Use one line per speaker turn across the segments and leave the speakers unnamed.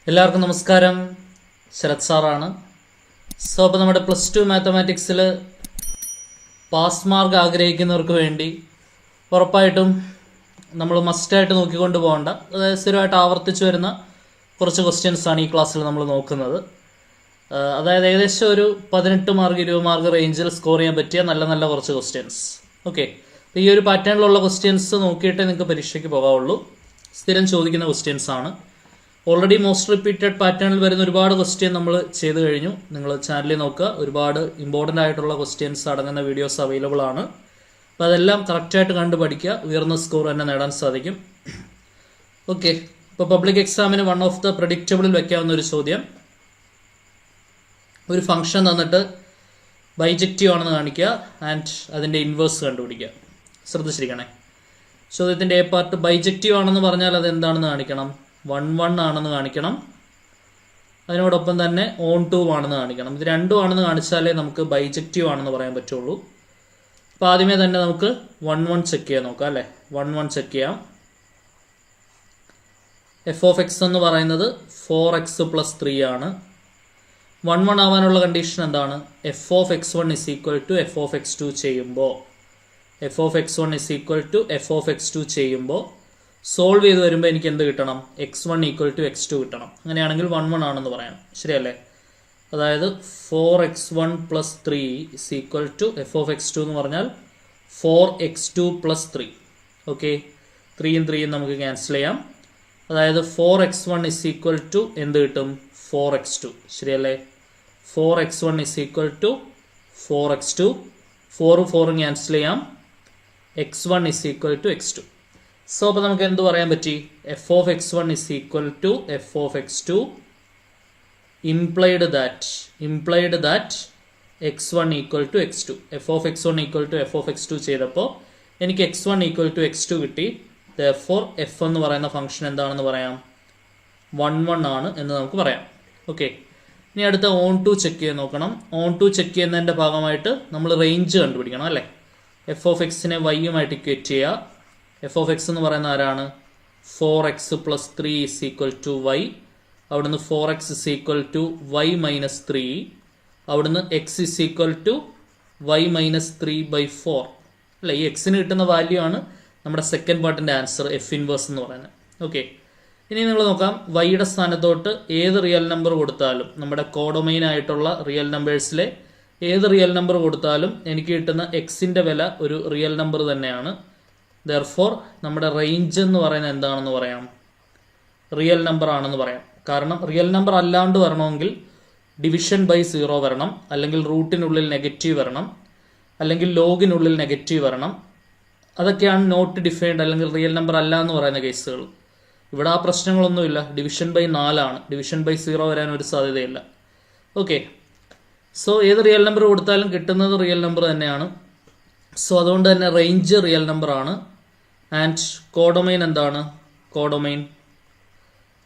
എല്ലാവർക്കും നമസ്കാരം. ശരത് സാറാണ്. അപ്പോൾ നമ്മുടെ +2 മാത്തമാറ്റിക്സിൽ പാസ് മാർക്ക് ആഗ്രഹിക്കുന്നവർക്ക് വേണ്ടി ഉറപ്പായിട്ടും നമ്മൾ മസ്റ്റായിട്ട് നോക്കിക്കൊണ്ട് പോകേണ്ട, അതായത് സ്ഥിരമായിട്ട് ആവർത്തിച്ചു വരുന്ന കുറച്ച് ക്വസ്റ്റ്യൻസാണ് ഈ ക്ലാസ്സിൽ നമ്മൾ നോക്കുന്നത്. അതായത് ഏകദേശം ഒരു 18 മാർക്ക് 20 മാർക്ക് റേഞ്ചിൽ സ്കോർ ചെയ്യാൻ പറ്റിയ നല്ല നല്ല കുറച്ച് ക്വസ്റ്റ്യൻസ്. ഓക്കെ, ഈ ഒരു പാറ്റേണിലുള്ള ക്വസ്റ്റ്യൻസ് നോക്കിയിട്ടേ നിങ്ങൾക്ക് പരീക്ഷയ്ക്ക് പോകാവുള്ളൂ. സ്ഥിരം ചോദിക്കുന്ന ക്വസ്റ്റ്യൻസ് ആണ്. ഓൾറെഡി മോസ്റ്റ് റിപ്പീറ്റഡ് പാറ്റേണിൽ വരുന്ന ഒരുപാട് ക്വസ്റ്റ്യൻ നമ്മൾ ചെയ്ത് കഴിഞ്ഞു. നിങ്ങൾ ചാനലിൽ നോക്കുക, ഒരുപാട് ഇമ്പോർട്ടൻ്റ് ആയിട്ടുള്ള ക്വസ്റ്റ്യൻസ് അടങ്ങുന്ന വീഡിയോസ് അവൈലബിൾ ആണ്. അപ്പോൾ അതെല്ലാം കറക്റ്റായിട്ട് കണ്ട് പഠിക്കുക, ഉയർന്ന സ്കോർ തന്നെ നേടാൻ സാധിക്കും. ഓക്കെ, ഇപ്പോൾ പബ്ലിക് എക്സാമിന് വൺ ഓഫ് ദ പ്രെഡിക്റ്റബിളിൽ വെക്കാവുന്ന ഒരു ചോദ്യം, ഒരു ഫംഗ്ഷൻ തന്നിട്ട് ബൈജക്റ്റീവ് ആണെന്ന് കാണിക്കുക ആൻഡ് അതിൻ്റെ ഇൻവേഴ്സ് കണ്ടുപിടിക്കുക. ശ്രദ്ധിച്ചിരിക്കണേ, ചോദ്യത്തിൻ്റെ എ പാർട്ട് ബൈജക്റ്റീവ് ആണെന്ന് പറഞ്ഞാൽ അത് എന്താണെന്ന് കാണിക്കണം, 1 ആണെന്ന് കാണിക്കണം. അതിനോടൊപ്പം തന്നെ ഓൺ 2 ആണെന്ന് കാണിക്കണം. ഇത് രണ്ടും ആണെന്ന് കാണിച്ചാലേ നമുക്ക് ബൈജക്റ്റീവ് ആണെന്ന് പറയാൻ പറ്റുള്ളൂ. അപ്പോൾ ആദ്യമേ തന്നെ നമുക്ക് 1 ചെക്ക് ചെയ്യാൻ നോക്കാം അല്ലേ. 1 ചെക്ക് ചെയ്യാം. എഫ് ഓഫ് എക്സ് എന്ന് പറയുന്നത് 4x + 3 ആണ്. 1 ആവാനുള്ള കണ്ടീഷൻ എന്താണ്? F of x1 = F of x2 ചെയ്യുമ്പോൾ F of x1 = F of x2 ചെയ്യുമ്പോൾ സോൾവ് ചെയ്ത് വരുമ്പോൾ എനിക്ക് എന്ത് കിട്ടണം? x1 = x2 കിട്ടണം. അങ്ങനെയാണെങ്കിൽ 1 ആണെന്ന് പറയാം, ശരിയല്ലേ? അതായത് 4x1 + 3 = എഫ് ഓഫ് x2 എന്ന് പറഞ്ഞാൽ 4x2 + 3. ഓക്കെ, 3യും 3യും നമുക്ക് ക്യാൻസൽ ചെയ്യാം. അതായത് 4x1 = എന്ത് കിട്ടും? 4x2, ശരിയല്ലേ? 4x1 = 4x2. 4ഉം 4ഉം ക്യാൻസൽ ചെയ്യാം. x1 = x2. സോ അപ്പോൾ നമുക്ക് എന്ത് പറയാൻ പറ്റി? F of x1 = F of x2 implied that x1 = x2. F of x1 = F of x2 ചെയ്തപ്പോൾ എനിക്ക് x1 = x2 കിട്ടി. ദെർഫോർ എഫ് എന്ന് പറയുന്ന ഫംഗ്ഷൻ എന്താണെന്ന് പറയാം? 1 ആണ് എന്ന് നമുക്ക് പറയാം. ഓക്കെ, ഇനി അടുത്ത ഓൺ 2 ചെക്ക് ചെയ്ത് നോക്കണം. ഓൺ 2 ചെക്ക് ചെയ്യുന്നതിൻ്റെ ഭാഗമായിട്ട് നമ്മൾ റേഞ്ച് കണ്ടുപിടിക്കണം അല്ലേ. എഫ് ഓഫ് എക്സിനെ വൈയുമായിട്ട് ഇക്വേറ്റ് ചെയ്യുക. എഫ് ഓഫ് എക്സ് എന്ന് പറയുന്ന ആരാണ്? 4x + 3 = y. അവിടുന്ന് 4x = y - 3. അവിടുന്ന് x = y - 3/4 അല്ലേ. ഈ എക്സിന് കിട്ടുന്ന വാല്യൂ ആണ് നമ്മുടെ സെക്കൻഡ് പാർട്ടിൻ്റെ ആൻസർ, എഫ് ഇൻവേഴ്സ് എന്ന് പറയുന്നത്. ഓക്കെ, ഇനി നിങ്ങൾ നോക്കാം, വൈയുടെ സ്ഥാനത്തോട്ട് ഏത് റിയൽ നമ്പർ കൊടുത്താലും, നമ്മുടെ കോഡൊമൈൻ ആയിട്ടുള്ള റിയൽ നമ്പേഴ്സിലെ ഏത് റിയൽ നമ്പർ കൊടുത്താലും എനിക്ക് കിട്ടുന്ന എക്സിൻ്റെ വില ഒരു റിയൽ നമ്പർ തന്നെയാണ്. ദെർഫോർ നമ്മുടെ റേഞ്ച് എന്ന് പറയുന്നത് എന്താണെന്ന് പറയാം? റിയൽ നമ്പർ ആണെന്ന് പറയാം. കാരണം റിയൽ നമ്പർ അല്ലാണ്ട് വരണമെങ്കിൽ ഡിവിഷൻ ബൈ 0 വരണം, അല്ലെങ്കിൽ റൂട്ടിനുള്ളിൽ നെഗറ്റീവ് വരണം, അല്ലെങ്കിൽ ലോഗിനുള്ളിൽ നെഗറ്റീവ് വരണം. അതൊക്കെയാണ് നോട്ട് ഡിഫൈൻഡ് അല്ലെങ്കിൽ റിയൽ നമ്പർ അല്ല എന്ന് പറയുന്ന കേസുകൾ. ഇവിടെ ആ പ്രശ്നങ്ങളൊന്നുമില്ല. ഡിവിഷൻ ബൈ 4 ആണ്, ഡിവിഷൻ ബൈ 0 വരാൻ ഒരു സാധ്യതയില്ല. ഓക്കെ, സോ ഏത് റിയൽ നമ്പർ കൊടുത്താലും കിട്ടുന്നത് റിയൽ നമ്പർ തന്നെയാണ്. സോ അതുകൊണ്ട് തന്നെ റേഞ്ച് റിയൽ നമ്പർ ആണ്. ആൻഡ് കോഡൊമൈൻ എന്താണ്?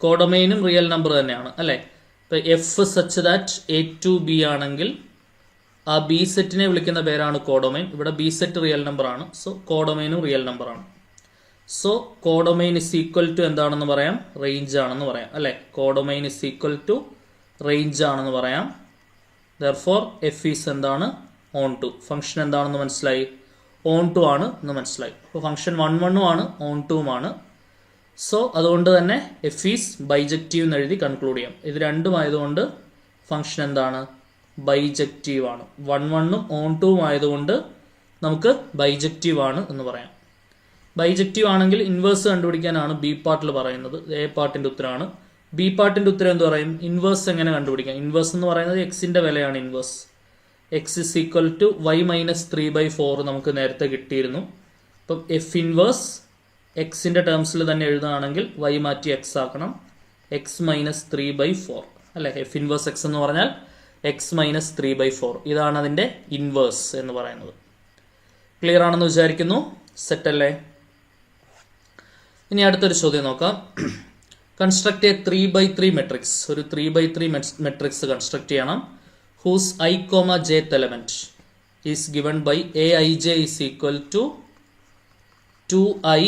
കോഡൊമൈനും റിയൽ നമ്പർ തന്നെയാണ് അല്ലേ. ഇപ്പോൾ F such that A to B ആണെങ്കിൽ ആ ബി സെറ്റിനെ വിളിക്കുന്ന പേരാണ് കോഡൊമൈൻ. ഇവിടെ ബി സെറ്റ് റിയൽ നമ്പർ ആണ്. സോ കോഡൊമൈനും റിയൽ നമ്പർ ആണ്. സോ കോഡൊമൈൻ = എന്താണെന്ന് പറയാം? റേഞ്ച് ആണെന്ന് പറയാം അല്ലേ. കോഡൊമൈൻ = റേഞ്ച് ആണെന്ന് പറയാം. ദെർഫോർ എഫ് ഈസ് എന്താണ്? ഓൺ 2. ഫംഗ്ഷൻ എന്താണെന്ന് മനസ്സിലായി? ഓൺ 2 ആണ് എന്ന് മനസ്സിലായി. അപ്പോൾ ഫംഗ്ഷൻ 1 ആണ്, ഓൺ 2 ആണ്. സോ അതുകൊണ്ട് തന്നെ എഫ് ഈസ് ബൈജക്റ്റീവ് എന്ന് എഴുതി കൺക്ലൂഡ് ചെയ്യാം. ഇത് രണ്ടും ആയതുകൊണ്ട് ഫംഗ്ഷൻ എന്താണ്? ബൈജക്റ്റീവ് ആണ്. 1 ഓൺ 2 ആയതുകൊണ്ട് നമുക്ക് ബൈജക്റ്റീവ് ആണ് എന്ന് പറയാം. ബൈജക്റ്റീവ് ആണെങ്കിൽ ഇൻവേഴ്സ് കണ്ടുപിടിക്കാനാണ് ബി പാർട്ടിൽ പറയുന്നത്. എ പാർട്ടിൻ്റെ ഉത്തരമാണ്. ബി പാർട്ടിൻ്റെ ഉത്തരം എന്ത് പറയും? ഇൻവേഴ്സ് എങ്ങനെ കണ്ടുപിടിക്കാം? ഇൻവേഴ്സ് എന്ന് പറയുന്നത് എക്സിൻ്റെ വിലയാണ് ഇൻവേഴ്സ്. x = y - 3/4 നമുക്ക് നേരത്തെ കിട്ടിയിരുന്നു. അപ്പം എഫ് ഇൻവേഴ്സ് എക്സിൻ്റെ ടേംസിൽ തന്നെ എഴുതുകയാണെങ്കിൽ y മാറ്റി x ആക്കണം. x - 3/4 അല്ലേ. എഫ് ഇൻവേഴ്സ് x എന്ന് പറഞ്ഞാൽ x - 3/4. ഇതാണ് അതിൻ്റെ ഇൻവേഴ്സ് എന്ന് പറയുന്നത്. ക്ലിയർ ആണെന്ന് വിചാരിക്കുന്നു. സെറ്റ് അല്ലേ? ഇനി അടുത്തൊരു ചോദ്യം നോക്കാം. Construct A 3/3 matrix. ഒരു 3/3 മെട്രിക്സ് കൺസ്ട്രക്ട് ചെയ്യണം. whose I, jth element is given by aij = 2i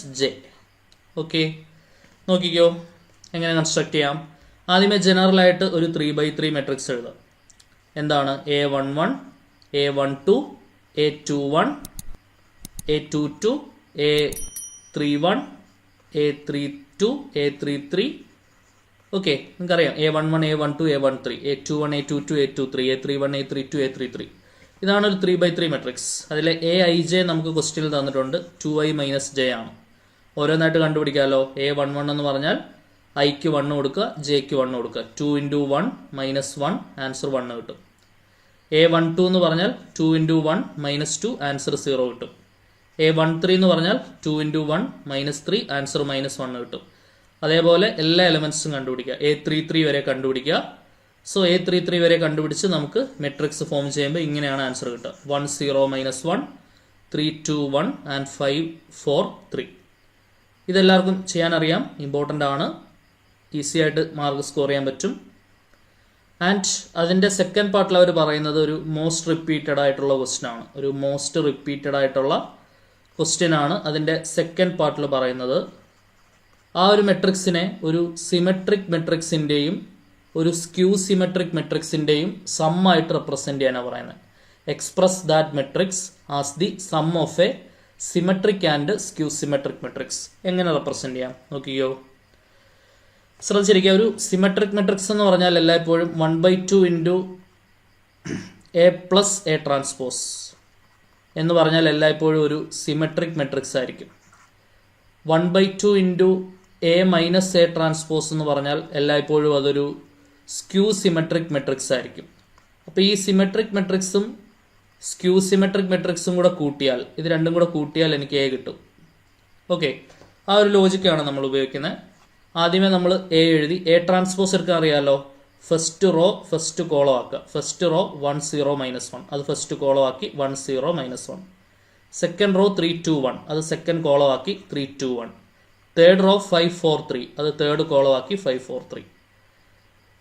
- j. Okay, നോക്കിക്കോ, എങ്ങനെ കൺസ്ട്രക്ട് ചെയ്യാം? ആദ്യമേ ജനറലായിട്ട് ഒരു 3x3 മെട്രിക്സ് എഴുതാം. എന്താണ്? A11, A12, A21, A22, A31, A32, A33. Okay, നിങ്ങൾക്കറിയാം A11, A12, A13, A21, A22, A23, A31, A32, A33. ഇതാണ് ഒരു 3x3 മെട്രിക്സ്. അതിലെ AIJ നമുക്ക് ക്വസ്റ്റ്യനിൽ തന്നിട്ടുണ്ട്. 2i മൈനസ് j ആണ്. ഓരോന്നായിട്ട് കണ്ടുപിടിക്കാമല്ലോ. A11 എന്ന് പറഞ്ഞാൽ ഐക്ക് 1 കൊടുക്കുക, ജെക്ക് 1 കൊടുക്കുക. 2 × 1 - 1 ആൻസർ 1 കിട്ടും. A12 എന്ന് പറഞ്ഞാൽ 2 × 1 - 2 ആൻസർ 0 കിട്ടും. A13 എന്ന് പറഞ്ഞാൽ 2 × 1 - 3 ആൻസർ -1 കിട്ടും. അതേപോലെ എല്ലാ എലമെന്റ്സും കണ്ടുപിടിക്കുക. A33 വരെ കണ്ടുപിടിക്കുക. സോ A33 വരെ കണ്ടുപിടിച്ച് നമുക്ക് മെട്രിക്സ് ഫോം ചെയ്യുമ്പോൾ ഇങ്ങനെയാണ് ആൻസർ കിട്ടുക. 1 0 - 1 3 2 1 ആൻഡ് 5 4 3. ഇതെല്ലാവർക്കും ചെയ്യാൻ അറിയാം, ഇമ്പോർട്ടൻ്റ് ആണ്, ഈസി ആയിട്ട് മാർക്ക് സ്കോർ ചെയ്യാൻ പറ്റും. ആൻഡ് അതിൻ്റെ സെക്കൻഡ് പാർട്ടിൽ അവർ പറയുന്നത് ഒരു മോസ്റ്റ് റിപ്പീറ്റഡ് ആയിട്ടുള്ള ക്വസ്റ്റ്യൻ ആണ്. ഒരു മോസ്റ്റ് റിപ്പീറ്റഡ് ആയിട്ടുള്ള ക്വസ്റ്റ്യൻ ആണ് അതിൻ്റെ സെക്കൻഡ് പാർട്ടിൽ പറയുന്നത്. ആ ഒരു മെട്രിക്സിനെ ഒരു സിമെട്രിക് മെട്രിക്സിൻ്റെയും ഒരു സ്ക്യൂ സിമെട്രിക് മെട്രിക്സിൻ്റെയും സമ്മായിട്ട് റെപ്രസെൻ്റ് ചെയ്യാനാണ് പറയുന്നത്. Express that matrix as the sum of A symmetric and skew symmetric matrix. എങ്ങനെ റെപ്രസെൻ്റ് ചെയ്യാം നോക്കിയോ, ശ്രദ്ധിച്ചിരിക്കുക. ഒരു സിമെട്രിക് മെട്രിക്സ് എന്ന് പറഞ്ഞാൽ എല്ലായ്പ്പോഴും 1/2 × A + A ട്രാൻസ്പോസ് എന്ന് പറഞ്ഞാൽ എല്ലായ്പ്പോഴും ഒരു സിമെട്രിക് മെട്രിക്സ് ആയിരിക്കും. 1/2 × A - A ട്രാൻസ്പോസ് എന്ന് പറഞ്ഞാൽ എല്ലായ്പ്പോഴും അതൊരു സ്ക്യൂ സിമെട്രിക് മെട്രിക്സ് ആയിരിക്കും. അപ്പോൾ ഈ സിമെട്രിക് മെട്രിക്സും സ്ക്യൂ സിമെട്രിക് മെട്രിക്സും കൂടെ കൂട്ടിയാൽ, ഇത് രണ്ടും കൂടെ കൂട്ടിയാൽ എനിക്ക് A കിട്ടും. ഓക്കെ, ആ ഒരു ലോജിക്കാണ് നമ്മൾ ഉപയോഗിക്കുന്നത്. ആദ്യമേ നമ്മൾ A എഴുതി. A ട്രാൻസ്പോസ് എടുക്കാൻ അറിയാമല്ലോ. ഫസ്റ്റ് റോ ഫസ്റ്റ് കോളം ആക്കുക. ഫസ്റ്റ് റോ 1 0 - 1, അത് ഫസ്റ്റ് കോളം ആക്കി 1 0 - 1. സെക്കൻഡ് റോ 3 2 1, അത് സെക്കൻഡ് കോളം ആക്കി 3 2 1. തേർഡ് റോ 5 4 3, അത് തേർഡ് കോളം ആക്കി 5 4 3.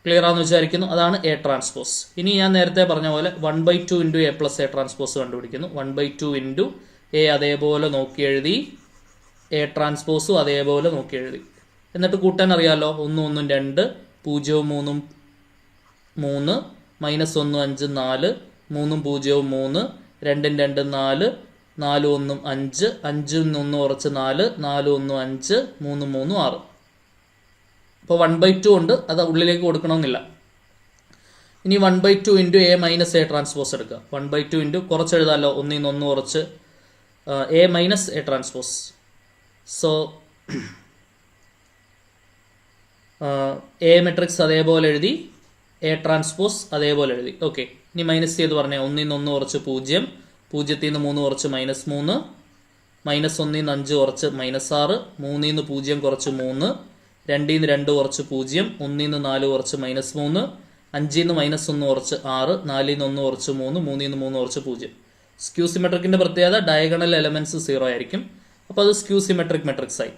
ക്ലിയർ ആണെന്ന് വിചാരിക്കുന്നു. അതാണ് A ട്രാൻസ്പോസ്. ഇനി ഞാൻ നേരത്തെ പറഞ്ഞ പോലെ 1/2 × A + A ട്രാൻസ്പോസ് കണ്ടുപിടിക്കുന്നു. 1/2 × A അതേപോലെ നോക്കി എഴുതി, A ട്രാൻസ്പോസും അതേപോലെ നോക്കി എഴുതി. എന്നിട്ട് കൂട്ടാൻ അറിയാമല്ലോ. 1 1 2, 0 3 3, -1 5 4, 3 0 3, 2 2 4, 4 1 5, 5 1 കുറച്ച് 4, 4 1 5, 3 3 6. അപ്പോൾ 1/2 ഉണ്ട്, അത് ഉള്ളിലേക്ക് കൊടുക്കണമെന്നില്ല. ഇനി 1/2 × A - A ട്രാൻസ്പോസ് എടുക്കുക. 1/2 × കുറച്ച് എഴുതാമല്ലോ, 1 1 കുറച്ച് A - A transpose. So A matrix അതേപോലെ എഴുതി, A ട്രാൻസ്പോസ് അതേപോലെ എഴുതി. ഓക്കെ, ഇനി മൈനസ് ചെയ്ത് പറഞ്ഞേ. 1 1 കുറച്ച് 0, 0 ൽ നിന്ന് 3 കുറച്ച് -3, -1 ൽ നിന്ന് 5 കുറച്ച് -6, 3 ൽ നിന്ന് 0 കുറച്ച് 3, 2 ൽ നിന്ന് 2 കുറച്ച് 0, 1 ൽ നിന്ന് 4 കുറച്ച് -3, 5 ൽ നിന്ന് -1 കുറച്ച് 6, 4 ൽ നിന്ന് 1 കുറച്ച് 3, 3 ൽ നിന്ന് 3 കുറച്ച് 0. സ്ക്യൂ സിമെട്രിക്കിൻ്റെ പ്രത്യേകത ഡയഗണൽ എലമെന്റ്സ് 0 ആയിരിക്കും. അപ്പോൾ അത് സ്ക്യൂ സിമെട്രിക് മെട്രിക്സ് ആയി.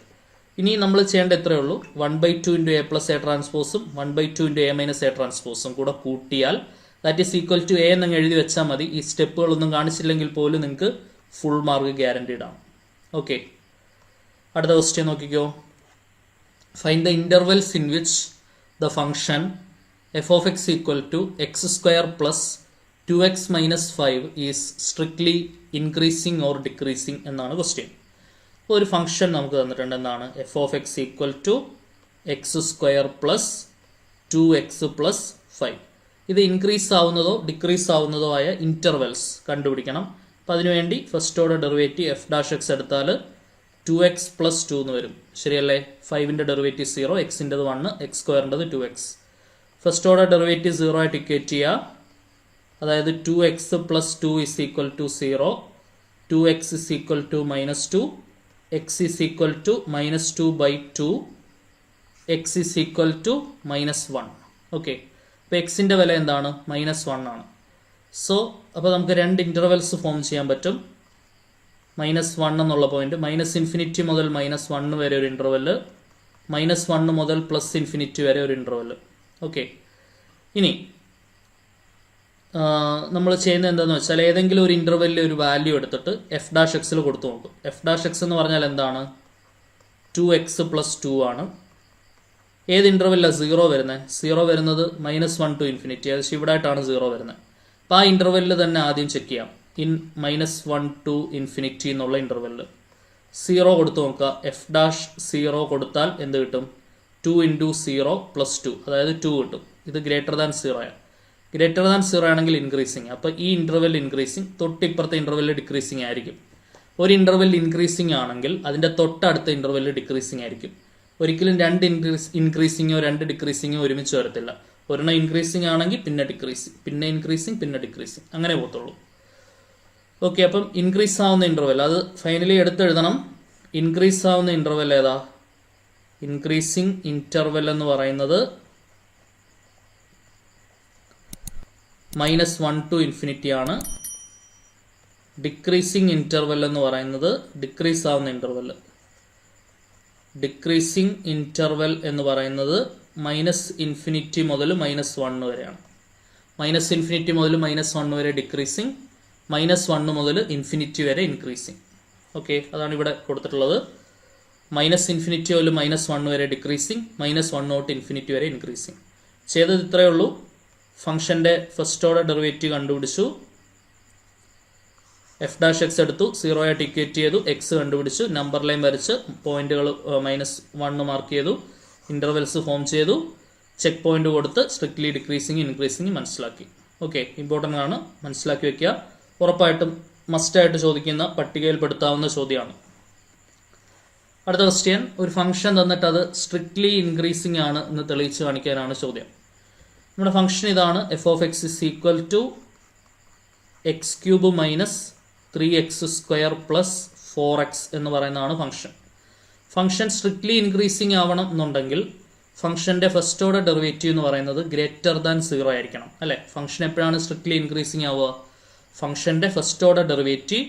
ഇനി നമ്മൾ ചെയ്യേണ്ട എത്രയേ ഉള്ളൂ, 1/2 × A + A ട്രാൻസ്പോസും 1/2 × A - A ട്രാൻസ്പോസും കൂടെ കൂട്ടിയാൽ that is equal to A എന്നങ്ങ് എഴുതി വെച്ചാൽ മതി. ഈ സ്റ്റെപ്പുകളൊന്നും കാണിച്ചില്ലെങ്കിൽ പോലും നിങ്ങൾക്ക് ഫുൾ മാർക്ക് ഗ്യാരണ്ടീഡ് ആണ്. ഓക്കെ, അടുത്ത ക്വസ്റ്റ്യൻ നോക്കിക്കോ. Find the intervals in which the function f(x) = x² + 2x - 5 is strictly increasing or decreasing എന്നാണ് ക്വസ്റ്റ്യൻ. അപ്പോൾ ഒരു ഫംഗ്ഷൻ നമുക്ക് തന്നിട്ടുണ്ട്. എന്താണ്? f(x) = x² + 2x + 5. ഇത് ഇൻക്രീസ് ആവുന്നതോ ഡിക്രീസ് ആവുന്നതോ ആയ ഇന്റർവെൽസ് കണ്ടുപിടിക്കണം. അപ്പം അതിനുവേണ്ടി ഫസ്റ്റ് ഓർഡർ ഡെറിവേറ്റീവ് f' എടുത്താൽ 2x + 2 എന്ന് വരും. ശരിയല്ലേ? 5ന്റെ ഡെറിവേറ്റീവ് 0, എക്സിൻ്റെത് 1, x²ൻ്റെത് 2x. ഫസ്റ്റ് ഓർഡർ ഡെറിവേറ്റീവ് 0 ആയിട്ട് ഇക്വേറ്റ് ചെയ്യുക. അതായത് 2x + 2 = 0, 2x = -2, x = -2/2, x = -1. Okay, അപ്പോൾ എക്സിൻ്റെ വില എന്താണ്? -1 ആണ്. സോ അപ്പോൾ നമുക്ക് രണ്ട് ഇൻ്റർവെൽസ് ഫോം ചെയ്യാൻ പറ്റും. -1 എന്നുള്ള പോയിന്റ്, -∞ മുതൽ -1 വരെ ഒരു ഇൻ്റർവെല്, -1 മുതൽ +∞ വരെ ഒരു ഇൻ്റർവെല്. ഓക്കെ, ഇനി നമ്മൾ ചെയ്യുന്നത് എന്താണെന്ന് വെച്ചാൽ ഏതെങ്കിലും ഒരു ഇൻ്റർവെല്ലിൽ ഒരു വാല്യൂ എടുത്തിട്ട് f'(x) കൊടുത്തു നോക്കും. f'(x) എന്ന് പറഞ്ഞാൽ എന്താണ്? 2x + 2 ആണ്. ഏത് ഇൻ്റർവെല്ലാണ് 0 വരുന്നത്? 0 വരുന്നത് -1 to ഇൻഫിനിറ്റി, അത് ഇവിടെ ആയിട്ടാണ് 0 വരുന്നത്. അപ്പോൾ ആ ഇൻ്റർവെല്ലിൽ തന്നെ ആദ്യം ചെക്ക് ചെയ്യാം. ഇൻ -1 to ഇൻഫിനിറ്റി എന്നുള്ള ഇൻ്റർവെല്ലിൽ 0 കൊടുത്ത് നോക്കുക. f'0 കൊടുത്താൽ എന്ത് കിട്ടും? 2 × 0 + 2, അതായത് 2 കിട്ടും. ഇത് >0 ആണ്. >0 ആണെങ്കിൽ ഇൻക്രീസിങ്. അപ്പോൾ ഈ ഇൻ്റർവെൽ ഇൻക്രീസിങ്, തൊട്ടിപ്പുറത്തെ ഇൻ്റർവെല്ലിൽ ഡിക്രീസിങ് ആയിരിക്കും. ഒരു ഇൻ്റർവെൽ ഇൻക്രീസിങ് ആണെങ്കിൽ അതിൻ്റെ തൊട്ടടുത്ത ഇൻ്റർവെല്ലിൽ ഡിക്രീസിങ് ആയിരിക്കും. ഒരിക്കലും രണ്ട് ഇൻക്രീസിങ്ങോ രണ്ട് ഡിക്രീസിങ്ങോ ഒരുമിച്ച് വരത്തില്ല. ഒരെണ്ണം ഇൻക്രീസിങ് ആണെങ്കിൽ പിന്നെ ഡിക്രീസിങ്, പിന്നെ ഇൻക്രീസിങ്, പിന്നെ ഡിക്രീസിങ്, അങ്ങനെ പോകത്തുള്ളൂ. ഓക്കെ, അപ്പം ഇൻക്രീസ് ആവുന്ന ഇൻ്റർവെൽ അത് ഫൈനലി എടുത്തെഴുതണം. ഇൻക്രീസ് ആവുന്ന ഇൻ്റർവെൽ ഏതാ? ഇൻക്രീസിങ് ഇൻ്റർവെൽ എന്ന് പറയുന്നത് -1 to ഇൻഫിനിറ്റി ആണ്. ഡിക്രീസിങ് ഇൻ്റർവെൽ എന്ന് പറയുന്നത് ഡിക്രീസ് ആവുന്ന ഇൻ്റർവെൽ. ഡിക്രീസിങ് ഇൻ്റർവെൽ എന്ന് പറയുന്നത് -∞ മുതൽ -1 വരെയാണ്. -∞ മുതൽ -1 വരെ ഡിക്രീസിങ്, -1 മുതൽ ഇൻഫിനിറ്റി വരെ ഇൻക്രീസിങ്. ഓക്കെ, അതാണ് ഇവിടെ കൊടുത്തിട്ടുള്ളത്. -∞ മുതൽ -1 വരെ ഡിക്രീസിങ്, -1 തൊട്ട് ഇൻഫിനിറ്റി വരെ ഇൻക്രീസിങ്. ചെയ്തത് ഇത്രയേ ഉള്ളൂ. ഫംഗ്ഷൻ്റെ ഫസ്റ്റ് ഓർഡർ ഡെറിവേറ്റീവ് കണ്ടുപിടിച്ചു, f' എടുത്തു, 0 ആയിട്ട് ഇക്വേറ്റ് ചെയ്തു, x കണ്ടുപിടിച്ചു, നമ്പർ ലൈൻ വരച്ച് പോയിന്റുകൾ -1 മാർക്ക് ചെയ്തു, ഇൻ്റർവെൽസ് ഫോം ചെയ്തു, ചെക്ക് പോയിന്റ് കൊടുത്ത് സ്ട്രിക്ട്ലി ഡിക്രീസിങ് ഇൻക്രീസിങ് മനസ്സിലാക്കി. ഓക്കെ, ഇമ്പോർട്ടൻ്റ് ആണ്, മനസ്സിലാക്കി വെക്കുക. ഉറപ്പായിട്ടും മസ്റ്റായിട്ട് ചോദിക്കുന്ന പട്ടികയിൽപ്പെടുത്താവുന്ന ചോദ്യമാണ്. അടുത്ത ക്വസ്റ്റ്യൻ, ഒരു ഫംഗ്ഷൻ തന്നിട്ട് അത് സ്ട്രിക്ട്ലി ഇൻക്രീസിങ് ആണ് എന്ന് തെളിയിച്ച് കാണിക്കാനാണ് ചോദ്യം. നമ്മുടെ ഫംഗ്ഷൻ ഇതാണ്, f(x) = x³ - 3x² + 4x എന്ന് പറയുന്നതാണ് ഫംഗ്ഷൻ. ഫംഗ്ഷൻ സ്ട്രിക്ട്ലി ഇൻക്രീസിങ് ആവണം എന്നുണ്ടെങ്കിൽ ഫംഗ്ഷൻ്റെ ഫസ്റ്റ് ഓർഡർ ഡെറിവേറ്റീവ് എന്ന് പറയുന്നത് >0 ആയിരിക്കണം, അല്ലേ? ഫംഗ്ഷൻ എപ്പോഴാണ് സ്ട്രിക്ട്ലി ഇൻക്രീസിങ് ആവുക? ഫംഗ്ഷൻ്റെ ഫസ്റ്റ് ഓർഡർ ഡെറിവേറ്റീവ്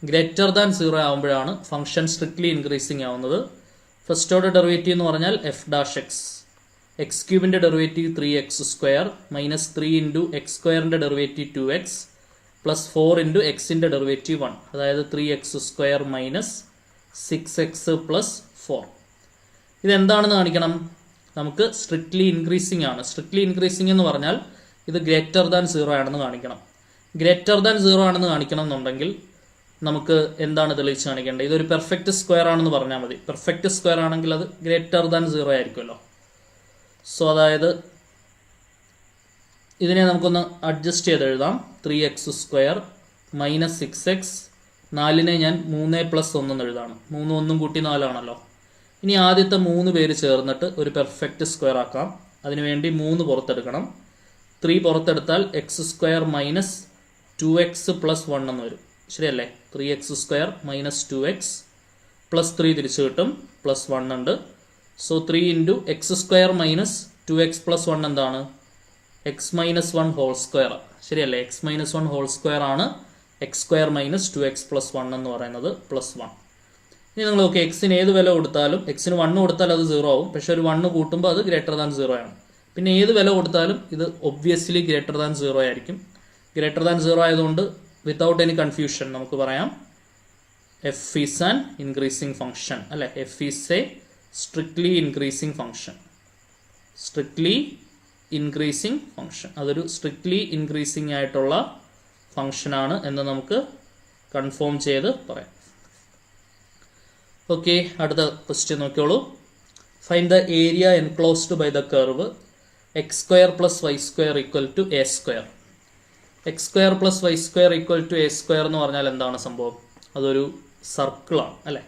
>0 ആവുമ്പോഴാണ് ഫംഗ്ഷൻ സ്ട്രിക്ട്ലി ഇൻക്രീസിങ് ആവുന്നത്. ഫസ്റ്റ് ഓർഡർ ഡെറിവേറ്റീവ് എന്ന് പറഞ്ഞാൽ f'(x), x³ derivative 3x² - 3 × x² derivative 2x + 4 × x derivative 1, അതായത് 3x² - 6x + 4. ഇതെന്താണെന്ന് കാണിക്കണം? നമുക്ക് സ്ട്രിക്ട്ലി ഇൻക്രീസിങ് ആണ്. സ്ട്രിക്ട്ലി ഇൻക്രീസിങ് എന്ന് പറഞ്ഞാൽ ഇത് >0 ആണെന്ന് കാണിക്കണം. >0 ആണെന്ന് കാണിക്കണം എന്നുണ്ടെങ്കിൽ നമുക്ക് എന്താണ് തെളിയിച്ച് കാണിക്കേണ്ടത്? ഇതൊരു പെർഫെക്റ്റ് സ്ക്വയർ ആണെന്ന് പറഞ്ഞാൽ മതി. പെർഫെക്റ്റ് സ്ക്വയർ ആണെങ്കിൽ അത് >0 ആയിരിക്കുമല്ലോ. സോ അതായത് ഇതിനെ നമുക്കൊന്ന് അഡ്ജസ്റ്റ് ചെയ്ത് എഴുതാം. 3x² - 6x, 4നെ ഞാൻ 3 + 1 എന്ന് എഴുതാണ്. 3 1 കൂട്ടി 4 ആണല്ലോ. ഇനി ആദ്യത്തെ 3 പേര് ചേർന്നിട്ട് ഒരു പെർഫെക്റ്റ് സ്ക്വയർ ആക്കാം. അതിനുവേണ്ടി 3 പുറത്തെടുക്കണം. 3 പുറത്തെടുത്താൽ x² - 2x + 1 എന്ന് വരും, ശരിയല്ലേ? 3x² - 2x + 3 തിരിച്ചു കിട്ടും, +1 ഉണ്ട്. സോ 3 × x² - 2x + 1 എന്താണ്? x - 1 ഹോൾ സ്ക്വയർ, ശരിയല്ലേ? x - 1 ഹോൾ സ്ക്വയർ ആണ് x² - 2x + 1 എന്ന് പറയുന്നത്, +1. ഇനി നിങ്ങൾ നോക്കി, എക്സിന് ഏത് വില കൊടുത്താലും, എക്സിന് 1 കൊടുത്താൽ അത് 0 ആവും, പക്ഷെ ഒരു 1 കൂട്ടുമ്പോൾ അത് >0 ആണ്. പിന്നെ ഏത് വില കൊടുത്താലും ഇത് ഒബ്വിയസ്ലി >0 ആയിരിക്കും. >0 ആയതുകൊണ്ട് വിത്തൗട്ട് എനി കൺഫ്യൂഷൻ നമുക്ക് പറയാം f is an increasing function, അല്ലെ? f is a strictly increasing function. Strictly increasing function, അതൊരു സ്ട്രിക്ട്ലി ഇൻക്രീസിങ് ആയിട്ടുള്ള ഫംഗ്ഷനാണ് എന്ന് നമുക്ക് കൺഫേം ചെയ്ത് പറയാം. ഓക്കെ, അടുത്ത ക്വസ്റ്റ്യൻ നോക്കിയോളൂ. Find the area enclosed by the curve x² + y² = a². x² + y² = a² എന്ന് പറഞ്ഞാൽ എന്താണ് സംഭവം? അതൊരു സർക്കിളാണ്, അല്ലേ?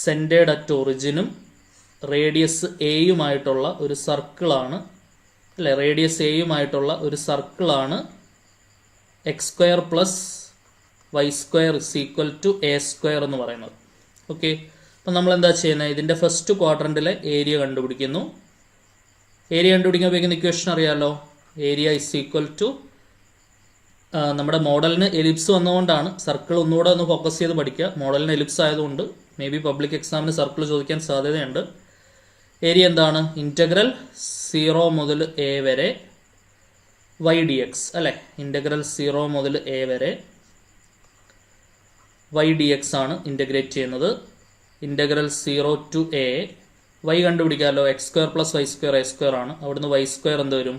സെൻറ്റേഡ് അറ്റ് ഒറിജിനും റേഡിയസ് എയുമായിട്ടുള്ള ഒരു സർക്കിളാണ്, അല്ലേ? റേഡിയസ് എയുമായിട്ടുള്ള ഒരു സർക്കിളാണ് x² + y² = a² എന്ന് പറയുന്നത്. ഓക്കെ, അപ്പം നമ്മൾ എന്താ ചെയ്യുന്നത്? ഇതിൻ്റെ ഫസ്റ്റ് ക്വാഡ്രൻറ്റിലെ ഏരിയ കണ്ടുപിടിക്കുന്നു. ഏരിയ കണ്ടുപിടിക്കാൻ ഉപയോഗിക്കുന്ന ഇക്വേഷൻ അറിയാമല്ലോ. ഏരിയ = നമ്മുടെ മോഡലിന് എലിപ്സ് വന്നുകൊണ്ടാണ് സർക്കിൾ ഒന്നുകൂടെ ഒന്ന് ഫോക്കസ് ചെയ്ത് പഠിക്കുക. മോഡലിന് എലിപ്സ് ആയതുകൊണ്ട് മേ ബി പബ്ലിക് എക്സാമിന് സർക്കിൾ ചോദിക്കാൻ സാധ്യതയുണ്ട്. ഏരിയ എന്താണ്? ഇൻ്റഗ്രൽ 0 മുതൽ a വരെ y/dx, അല്ലേ? ഇൻ്റഗ്രൽ 0 മുതൽ a വരെ y/dx ആണ് ഇൻ്റഗ്രേറ്റ് ചെയ്യുന്നത്. ഇൻ്റഗ്രൽ 0 to a വൈ കണ്ടുപിടിക്കാമല്ലോ. X square plus Y square a square ആണ്. അവിടുന്ന് വൈ സ്ക്വയർ എന്ത് വരും?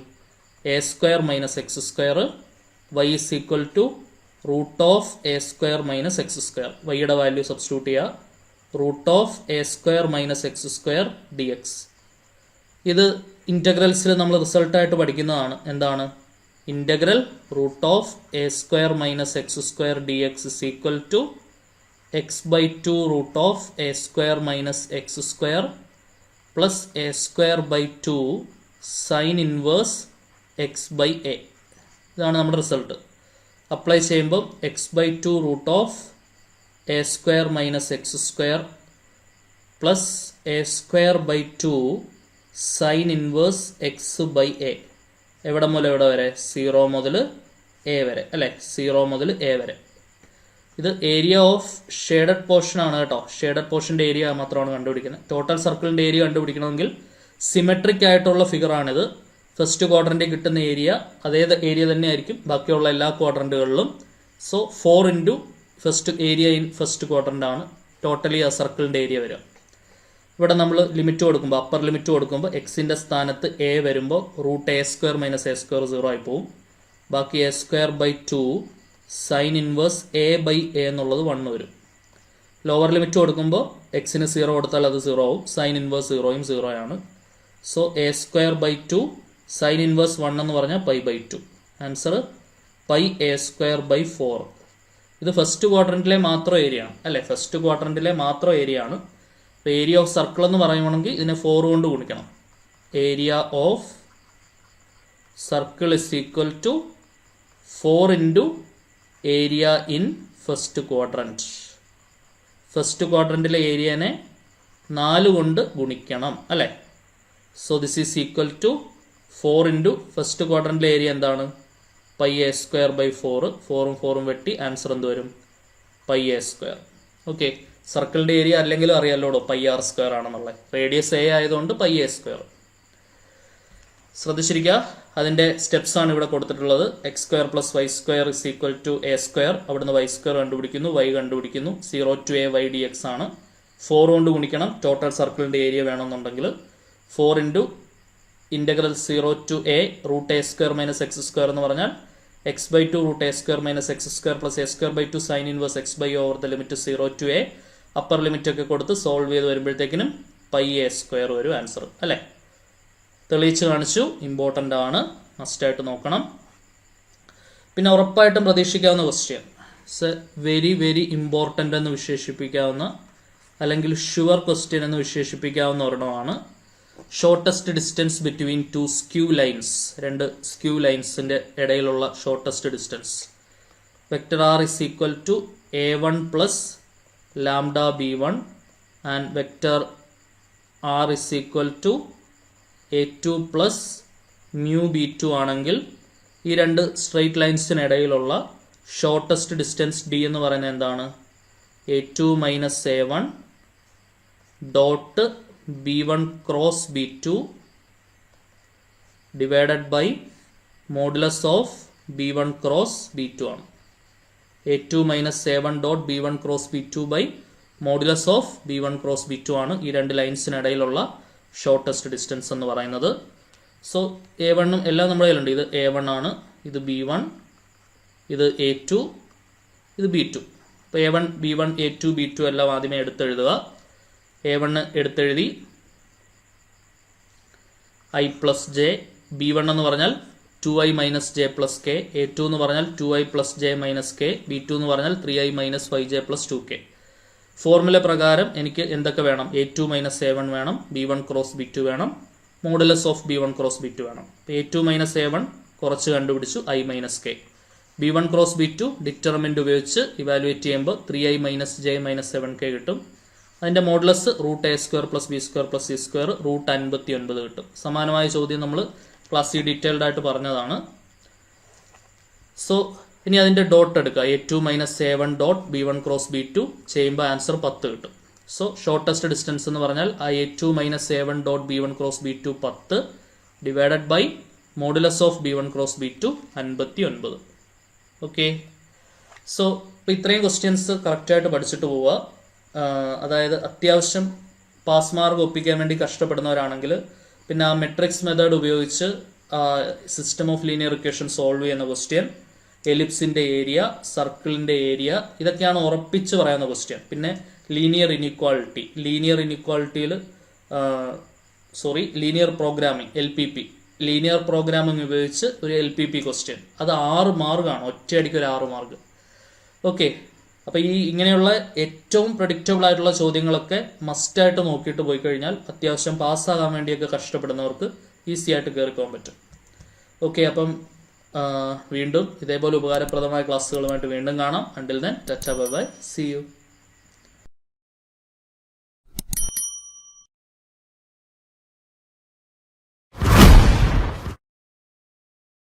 A square minus X square. Y is equal to root of A square minus X square. വൈയുടെ value substitute ചെയ്യുക. Root of A square minus X square d x. ഇത് ഇൻ്റഗ്രൽസിൽ നമ്മൾ റിസൾട്ടായിട്ട് പഠിക്കുന്നതാണ്. എന്താണ്? Integral root of A square minus X square d x is equal to X by two root of A square minus X square plus A square by two sine inverse X by A. ഇതാണ് നമ്മുടെ result. Apply ചെയ്യുമ്പോൾ X by two root of A square minus X square plus A square by two sine inverse X by A. എവിടെ മുതൽ എവിടെ വരെ? 0 മുതൽ A വരെ അല്ലേ? 0 മുതൽ എ വരെ. ഇത് ഏരിയ ഓഫ് ഷെയ്ഡഡ് പോർഷൻ ആണ് കേട്ടോ. ഷെയ്ഡഡ് പോർഷൻ്റെ ഏരിയ മാത്രമാണ് കണ്ടുപിടിക്കുന്നത്. ടോട്ടൽ സർക്കിളിൻ്റെ ഏരിയ കണ്ടുപിടിക്കണമെങ്കിൽ സിമെട്രിക് ആയിട്ടുള്ള ഫിഗർ ആണിത്. ഫസ്റ്റ് ക്വാഡ്രൻറ്റിൽ കിട്ടുന്ന ഏരിയ അതേ ഏരിയ തന്നെ ആയിരിക്കും ബാക്കിയുള്ള എല്ലാ ക്വാഡ്രൻറ്റുകളിലും. So 4 into first area in first quadrant ആണ് ടോട്ടലി ആ സർക്കിളിൻ്റെ ഏരിയ വരിക. ഇവിടെ നമ്മൾ ലിമിറ്റ് കൊടുക്കുമ്പോൾ അപ്പർ ലിമിറ്റ് കൊടുക്കുമ്പോൾ എക്സിൻ്റെ സ്ഥാനത്ത് എ വരുമ്പോൾ root A square minus A square 0 ആയി പോവും. ബാക്കി A square by two sine inverse A by A എന്നുള്ളത് 1 വരും. ലോവർ ലിമിറ്റ് കൊടുക്കുമ്പോൾ എക്സിന് 0 കൊടുത്താൽ അത് 0 ആവും. സൈൻ ഇൻവേഴ്സ് 0യും 0 ആണ്. So A square by two sine inverse 1 എന്ന് പറഞ്ഞാൽ pi by two. Answer pi A square by 4. ഇത് ഫസ്റ്റ് ക്വാഡ്രൻറ്റിലെ മാത്രം ഏരിയ ആണ് അല്ലേ? ഫസ്റ്റ് ക്വാഡ്രൻറ്റിലെ മാത്രം ഏരിയ ആണ്. അപ്പോൾ ഏരിയ ഓഫ് സർക്കിൾ എന്ന് പറയുകയാണെങ്കിൽ ഇതിനെ 4 കൊണ്ട് ഗുണിക്കണം. Area of circle is equal to 4 into area in first quadrant. First ക്വാഡ്രൻറ്റിലെ ഏരിയനെ 4 കൊണ്ട് ഗുണിക്കണം അല്ലേ? So this is equal to 4 into first ക്വാഡ്രൻറ്റിലെ ഏരിയ എന്താണ്? Pi A square by 4. 4ഉം 4ഉം വെട്ടി ആൻസർ എന്ത് വരും? Pi A square. ഓക്കെ, സർക്കിളിൻ്റെ ഏരിയ അല്ലെങ്കിലും അറിയാലോടോ പൈ ആർ സ്ക്വയർ ആണെന്നുള്ളത്. റേഡിയസ് എ ആയതുകൊണ്ട് പൈ എ സ്ക്വയർ. ശ്രദ്ധിച്ചിരിക്കുക. അതിൻ്റെ സ്റ്റെപ്സ് ആണ് ഇവിടെ കൊടുത്തിട്ടുള്ളത്. X square plus Y square is equal to A square. അവിടുന്ന് വൈ സ്ക്വയർ കണ്ടുപിടിക്കുന്നു, വൈ കണ്ടുപിടിക്കുന്നു. 0 to A Y D X ആണ്. 4 കൊണ്ട് ഗുണിക്കണം ടോട്ടൽ സർക്കിളിൻ്റെ ഏരിയ വേണമെന്നുണ്ടെങ്കിൽ. 4 into integral 0 to A root A square minus X square എന്ന് പറഞ്ഞാൽ X by two root A square minus X square plus A square by two sine inverse X by over the limit 0 to A. Upper limit ഒക്കെ കൊടുത്ത് solve ചെയ്ത് വരുമ്പോഴത്തേക്കിനും pi A square വരും answer അല്ലേ? തെളിയിച്ച് കാണിച്ചു. ഇമ്പോർട്ടൻ്റ് ആണ്, മസ്റ്റായിട്ട് നോക്കണം. പിന്നെ ഉറപ്പായിട്ടും പ്രതീക്ഷിക്കാവുന്ന ക്വസ്റ്റ്യൻ, വെരി വെരി ഇമ്പോർട്ടൻ്റ് എന്ന് വിശേഷിപ്പിക്കാവുന്ന അല്ലെങ്കിൽ ഷുവർ ക്വസ്റ്റ്യൻ എന്ന് വിശേഷിപ്പിക്കാവുന്ന ഒരെണ്ണമാണ്. Shortest distance between two skew lines. 2 skew ലൈൻസിൻ്റെ ഇടയിലുള്ള shortest distance. Vector r is equal to a1 plus lambda b1 and vector r is equal to a2 plus mu b2 ആണെങ്കിൽ ഈ 2 സ്ട്രെയിറ്റ് ലൈൻസിനിടയിലുള്ള shortest distance d എന്ന് പറയുന്നത് എന്താണ്? a2 minus a1 dot b1 cross b2 divided by modulus of b1 cross b2 ആണ്. a2 minus a1 dot b1 cross b2 by modulus of b1 cross b2 ആണ് ഈ 2 ലൈൻസിനിടയിലുള്ള shortest distance എന്ന് പറയുന്നത്. So a1ഉം എല്ലാം നമ്മുടെ കയ്യിലുണ്ട്. ഇത് a1 ആണ്, ഇത് b1, ഇത് a2, ഇത് b2. അപ്പോൾ a1 b1 a2 b2 എല്ലാം ആദ്യമേ എടുത്തെഴുതുക. a1 എടുത്തെഴുതി i plus J. b1 എന്ന് പറഞ്ഞാൽ 2i minus J plus K. a2 എന്ന് പറഞ്ഞാൽ 2i plus J minus K. b2 എന്ന് പറഞ്ഞാൽ 3i minus 5j plus 2k. Formula പ്രകാരം എനിക്ക് എന്തൊക്കെ വേണം? a2 മൈനസ് a1 വേണം, b1 ക്രോസ് b2 വേണം, modulus of b1 cross b2 വേണം. a2 മൈനസ് a1 കുറച്ച് കണ്ടുപിടിച്ചു, i minus k. b1 cross b2 determinant ഉപയോഗിച്ച് ഇവാലുവേറ്റ് ചെയ്യുമ്പോൾ 3i minus J minus 7k കിട്ടും. അതിൻ്റെ modulus root A square plus B square plus C square root 59 കിട്ടും. സമാനമായ ചോദ്യം നമ്മൾ ക്ലാസ്സിൽ ഡീറ്റെയിൽഡ് ആയിട്ട് പറഞ്ഞതാണ്. സോ ഇനി അതിൻ്റെ ഡോട്ട് എടുക്കുക. a2 minus a1 dot b1 cross b2 ചെയ്യുമ്പോൾ ആൻസർ 10 കിട്ടും. സോ ഷോർട്ടസ്റ്റ് ഡിസ്റ്റൻസ് എന്ന് പറഞ്ഞാൽ a2 minus a1 dot b1 cross b2 10 divided by modulus of b1 cross b2 59. Okay, so ഇപ്പോൾ ഇത്രയും ക്വസ്റ്റ്യൻസ് കറക്റ്റായിട്ട് പഠിച്ചിട്ട് പോവുക. അതായത് അത്യാവശ്യം പാസ് മാർക്ക് ഒപ്പിക്കാൻ വേണ്ടി കഷ്ടപ്പെടുന്നവരാണെങ്കിൽ പിന്നെ ആ മെട്രിക്സ് മെത്തേഡ് ഉപയോഗിച്ച് system of linear equation solve ചെയ്യുന്ന ക്വസ്റ്റ്യൻ, എലിപ്സിന്റെ ഏരിയ, സർക്കിളിന്റെ ഏരിയ, ഇതൊക്കെയാണ് ഉറപ്പിച്ച് പറയുന്ന ക്വസ്റ്റ്യൻ. പിന്നെ ലീനിയർ ഇനിക്വാളിറ്റിയിൽ linear programming LPP, linear programming ഉപയോഗിച്ച് ഒരു LPP ക്വസ്റ്റ്യൻ, അത് 6 മാർക്കാണ്, ഒറ്റയടിക്ക് ഒരു 6 മാർക്ക്. ഓക്കെ, അപ്പോൾ ഈ ഇങ്ങനെയുള്ള ഏറ്റവും പ്രഡിക്റ്റബിൾ ആയിട്ടുള്ള ചോദ്യങ്ങളൊക്കെ മസ്റ്റായിട്ട് നോക്കിയിട്ട് പോയി കഴിഞ്ഞാൽ അത്യാവശ്യം പാസ്സാകാൻ വേണ്ടിയൊക്കെ കഷ്ടപ്പെടുന്നവർക്ക് ഈസി ആയിട്ട് കയറിപ്പോകാൻ പറ്റും. ഓക്കെ, അപ്പം വീണ്ടും ഇതേപോലെ ഉപകാരപ്രദമായ ക്ലാസ്സുകളുമായിട്ട് വീണ്ടും കാണാം. Until then tata bye bye, see U.